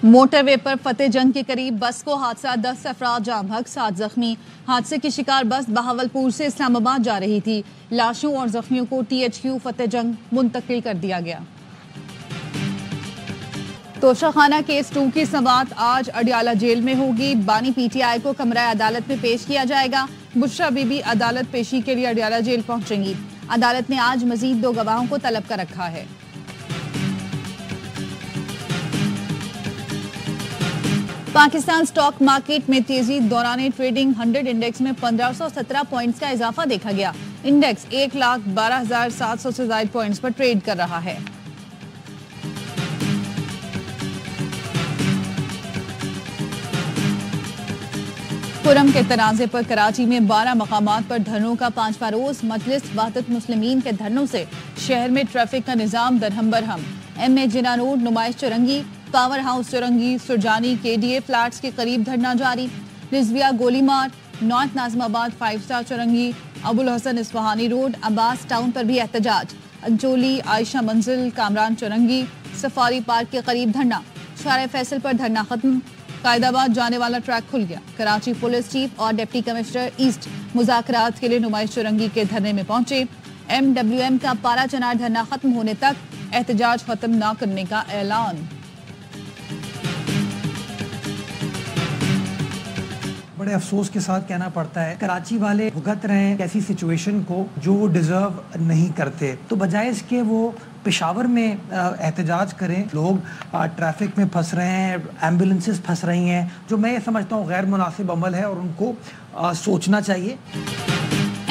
Motorway पर फतेह जंग के करीब बस को हादसा, 10 अफराद जाम हक, 7 जख्मी। हादसे की शिकार बस बहावलपुर से इस्लामाबाद जा रही थी। लाशों और जख्मियों को THQ फतेह जंग मुंतकिल कर दिया गया। तोशाखाना केस 2 की समाअत आज अडियाला जेल में होगी। बानी PTI को कमरा अदालत में पेश किया जाएगा। बुशरा बीबी अदालत पेशी के लिए अडियाला जेल पहुंचेंगी। अदालत ने आज मजीद 2 गवाहों को तलब कर रखा है। पाकिस्तान स्टॉक मार्केट में तेजी दौरान ट्रेडिंग 100 इंडेक्स में 1517 पॉइंट्स का इजाफा देखा गया। इंडेक्स 1,12,700 से ज्यादा पॉइंट्स पर ट्रेड कर रहा है। खुर्रम के तनाज़े पर कराची में 12 मकामात पर धरनों का 5वां रोज। मजलिस वहदत मुस्लिमीन के धरनों से शहर में ट्रैफिक का निजाम दरहम Barham. MA Jinnah road Numaish Chowrangi, power house Chowrangi, Surjani KDA flats के करीब धरना जारी। Rizvia Golimar, north Nazimabad 5 star Chowrangi, Abul Hasan Isphahani road, Abbas town पर भी एहतजाज। अंजोली, आयशा मंजिल, कामरान चुरंगी, सफारी पार्क के करीब धरना। शारे फैसल पर धरना खत्म। कायदाबाद जाने वाला ट्रैक खुल गया। कराची पुलिस चीफ और डिप्टी कमिश्नर ईस्ट मुज़ाकरात के लिए नुमाइश चुरंगी के धरने में पहुंचे। MWM का पारा चनार धरना खत्म होने तक एहतजाज खत्म न करने का ऐलान। बड़े अफसोस के साथ कहना पड़ता है, कराची वाले भुगत रहे हैं ऐसी सिचुएशन को जो वो डिजर्व नहीं करते। तो बजाय इसके वो पेशावर में एहतजाज करें। लोग ट्रैफिक में फंस रहे हैं, एम्बुलेंसेस फंस रही हैं, जो मैं ये समझता हूँ गैर मुनासिब अमल है और उनको सोचना चाहिए।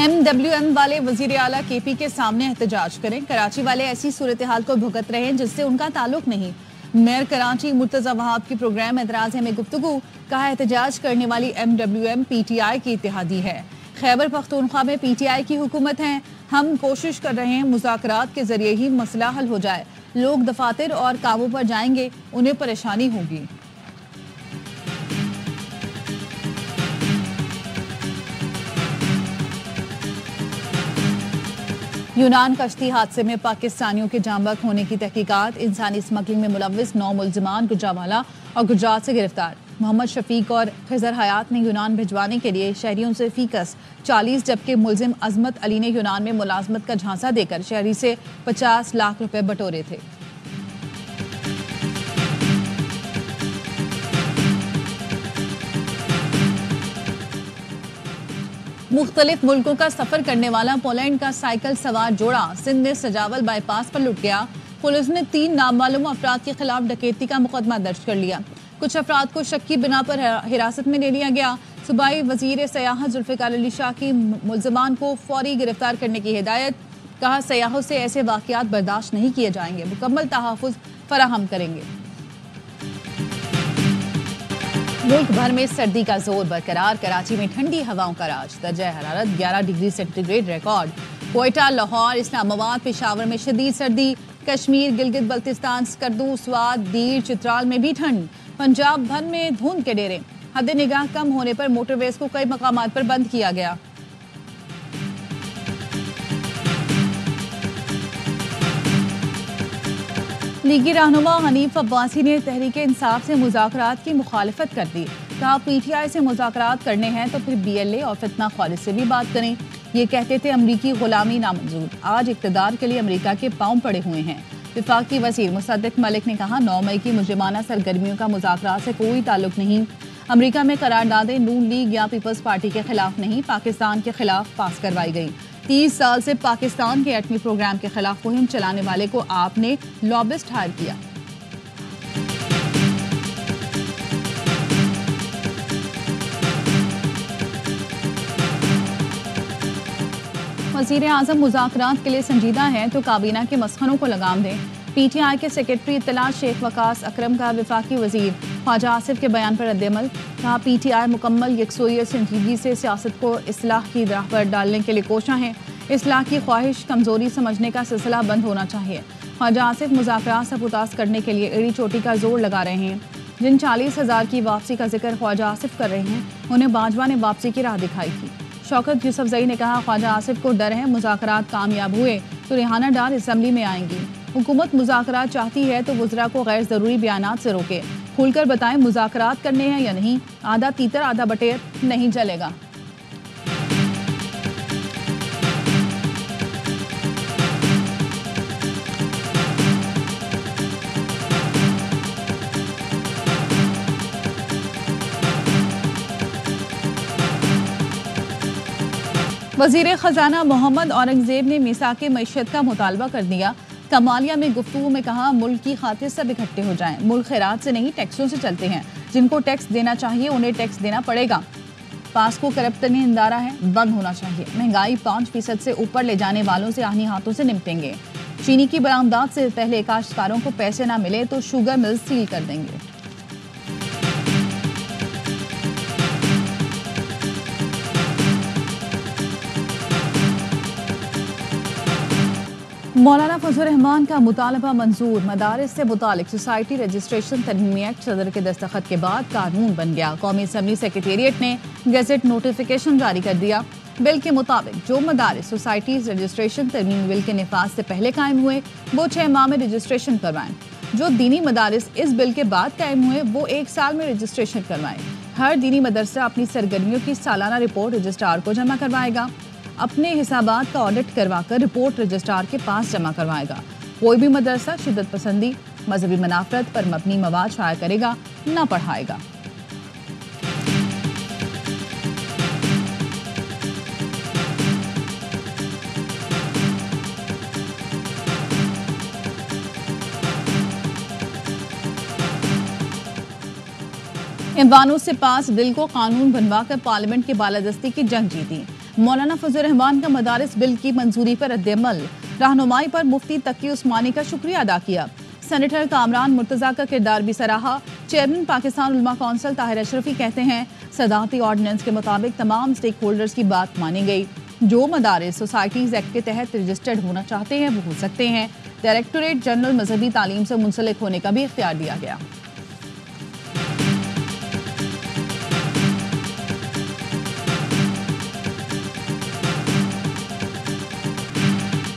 MWM वाले वजीर आला KP के सामने एहतजाज करें। कराची वाले ऐसी सूरत हाल को भुगत रहे हैं जिससे उनका ताल्लुक नहीं। मेयर कराची मुर्तजा वहाब की प्रोग्राम एतराज़ में गुफ्तगू, कहा एहतजाज करने वाली MWM PTI की इत्तेहादी है। खैबर पख्तूनख्वा में PTI की हुकूमत है। हम कोशिश कर रहे हैं मुज़ाकरात के जरिए ही मसला हल हो जाए। लोग दफातर और कामों पर जाएंगे, उन्हें परेशानी होगी। यूनान कश्ती हादसे में पाकिस्तानियों के जांबक होने की तहकीकात। इंसानी स्मगलिंग में मुलव्विस 9 मुल्जिमान गुजरावाला और गुजरात से गिरफ्तार। मोहम्मद शफीक और खिजर हयात ने यूनान भिजवाने के लिए शहरियों से फीकस 40, जबकि मुल्जिम अजमत अली ने यूनान में मुलाजमत का झांसा देकर शहरी से 50 लाख रुपए बटोरे थे। मुख्तलिफ मुल्कों का सफर करने वाला पोलैंड का साइकिल सवार जोड़ा सिंध में सजावल बाईपास पर लुट गया। पुलिस ने 3 नामालूम अफराद के खिलाफ डकैती का मुकदमा दर्ज कर लिया। कुछ अफराद को शक की बिना पर हिरासत में ले लिया गया। सूबाई वजीर सयाहत जुल्फिकार अली शाह की मुल्जिमान को फौरी गिरफ्तार करने की हिदायत। कहा सयाहों से ऐसे वाकयात बर्दाश्त नहीं किए जाएंगे, मुकम्मल तहफ़्फ़ुज़ फराहम करेंगे। मुल्क भर में सर्दी का जोर बरकरार। कराची में ठंडी हवाओं का राज। दर्जा हरारत 11 degree centigrade record. Quetta, Lahore, Islamabad, Peshawar में शदीद सर्दी। कश्मीर, गिलगित बल्तिस्तान, स्कर्दू, स्वात, दीर, चित्राल में भी ठंड। पंजाब भर में धुंध के डेरे। हद निगाह कम होने पर मोटरवेज को कई मकामात पर बंद किया गया। लीगी रहनुमा हनीफ अब्बासी ने तहरीक इंसाफ से मुज़ाकरात की मुखालिफत कर दी। कहा PTI से मुज़ाकरात करने हैं तो फिर BLA और फितना खालिद से भी बात करें। ये कहते थे अमरीकी गुलामी नामंजूर। आज इक़्तिदार के लिए अमरीका के पांव पड़े हुए हैं। विफाकी वज़ीर मुसद्दिक मलिक ने कहा 9 मई की मुजरिमाना सरगर्मियों का मुज़ाकरात से कोई ताल्लुक नहीं। अमरीका में करारदादें नून लीग या पीपल्स पार्टी के खिलाफ नहीं, पाकिस्तान के खिलाफ पास करवाई गई। 30 साल से पाकिस्तान के एटमी प्रोग्राम के खिलाफ मुहिम चलाने वाले को आपने लॉबिस्ट हायर किया। वज़ीर आज़म मुज़ाकरात के लिए संजीदा हैं तो काबीना के मसखनों को लगाम दें। PTI के सेक्रेटरी इत्तला शेख वकास अकरम का विफाकी वज़ीर ख्वाजा आसिफ के बयान पर रद्द-ए-अमल। कहा PTI मुकम्मल यकसुइयत संजीदगी से सियासत को इस्लाह की राह पर डालने के लिए कोशा है। इस्लाह की ख्वाहिश कमजोरी समझने का सिलसिला बंद होना चाहिए। ख्वाजा आसिफ मुज़ाकरात से पुतास करने के लिए एड़ी चोटी का जोर लगा रहे हैं। जिन 40,000 की वापसी का जिक्र ख्वाजा आसिफ कर रहे हैं, उन्हें बाजवा ने वापसी की राह दिखाई थी। शौकत यूसुफजई ने कहा ख्वाजा आसिफ को डर है मुज़ाकरात कामयाब हुए तो रिहाना डार असेंबली में आएंगी। हुकूमत मुज़ाकरात चाहती है तो वज़रा को गैर ज़रूरी बयानात से रोके, खुलकर बताएं मुज़ाकरात करने हैं या नहीं। आधा तीतर आधा बटेर नहीं चलेगा। वज़ीर ख़जाना मोहम्मद औरंगज़ेब ने मीसाके मईशत का मुतालबा कर दिया। कमालिया में गुफ्तगू में कहा, मुल्क की खातिर सब इकट्ठे हो जाएं। मुल्क खैरात से नहीं टैक्सों से चलते हैं। जिनको टैक्स देना चाहिए उन्हें टैक्स देना पड़ेगा। पास्को करप्टनी इंदारा है, बंद होना चाहिए। महंगाई 5% से ऊपर ले जाने वालों से आहनी हाथों से निपटेंगे। चीनी की बरामदात से पहले काश्तकारों को पैसे ना मिले तो शुगर मिल सील कर देंगे। मौलाना फजल रहमान का मुतालबा मंजूर। मदारिस से मुतालिक सोसाइटी रजिस्ट्रेशन तरमीमी एक्ट सदर के दस्तखत के बाद कानून बन गया। कौमी असम्बली सेक्रेटेरिएट ने गैजेट नोटिफिकेशन जारी कर दिया। बिल के मुताबिक जो मदारिस सोसाइटीज रजिस्ट्रेशन तरमीमी बिल के निफाज से पहले कायम हुए वो 6 माह में रजिस्ट्रेशन करवाएं। जो दीनी मदारिस इस बिल के बाद कायम हुए वो 1 साल में रजिस्ट्रेशन करवाएं। हर दीनी मदरसा अपनी सरगर्मियों की सालाना रिपोर्ट रजिस्ट्रार को जमा करवाएगा। अपने हिसाबात का ऑडिट करवाकर रिपोर्ट रजिस्ट्रार के पास जमा करवाएगा। कोई भी मदरसा शिद्दत पसंदी, मजहबी मुनाफरत पर मबनी मवाद शाया करेगा न पढ़ाएगा। इमवानों से पास बिल को कानून बनवाकर पार्लियामेंट की बालादस्ती की जंग जीती। मौलाना फजल रहमान का मदारिस बिल की मंजूरी पर रद्द-ए-अमल, रहनुमाई पर मुफ्ती तकी उस्मानी का शुक्रिया अदा किया। सेनेटर कामरान मुर्तजा का किरदार भी सराहा। चेयरमैन पाकिस्तान उलमा कौंसिल ताहिर अशरफी कहते हैं, सदारती ऑर्डिनेंस के मुताबिक तमाम स्टेक होल्डर्स की बात मानी गई। जो मदारिस सोसाइटीज एक्ट के तहत रजिस्टर्ड होना चाहते हैं वो हो सकते हैं। डायरेक्टोरेट जनरल मजहबी तालीम से मुंसलिक होने का भी इख्तियार दिया गया।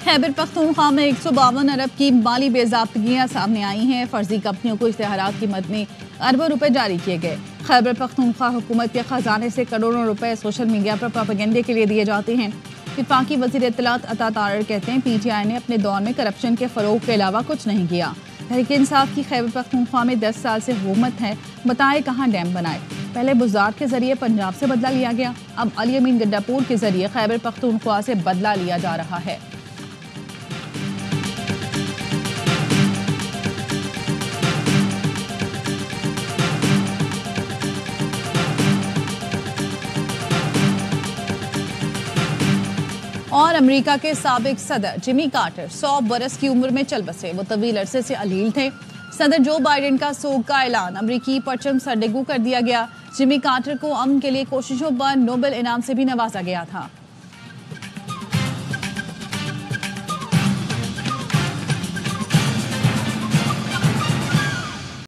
खैबर पख्तूनख्वा में 152 अरब की माली बेज़ाब्तगियाँ सामने आई हैं। फर्जी कंपनियों को इश्तेहारात की मद में अरबों रुपए जारी किए गए। खैबर पख्तूनख्वा हुकूमत के खजाने से करोड़ों रुपए सोशल मीडिया पर प्रोपेगेंडे के लिए दिए जाते हैं। वफाकी वज़ीर इत्तलात अता तारर कहते हैं, PTI ने अपने दौर में करप्शन के फ़रोग के अलावा कुछ नहीं किया। तहरीक इंसाफ की खैबर पख्तूनख्वा में 10 साल से हुकूमत है, बताए कहाँ डैम बनाए। पहले बुज़दार के जरिए पंजाब से बदला लिया गया, अब अली अमीन गड्डापुर के जरिए खैबर पख्तूनख्वा से बदला लिया जा रहा है। और अमेरिका के साबिक सदर जिमी कार्टर 100 बरस की उम्र में चल बसे। वो तवील अरसे से अलील थे। सदर जो बाइडेन का सोग का ऐलान, अमेरिकी परचम सरडेगू कर दिया गया। जिमी कार्टर को अमन के लिए कोशिशों पर नोबेल इनाम से भी नवाजा गया था।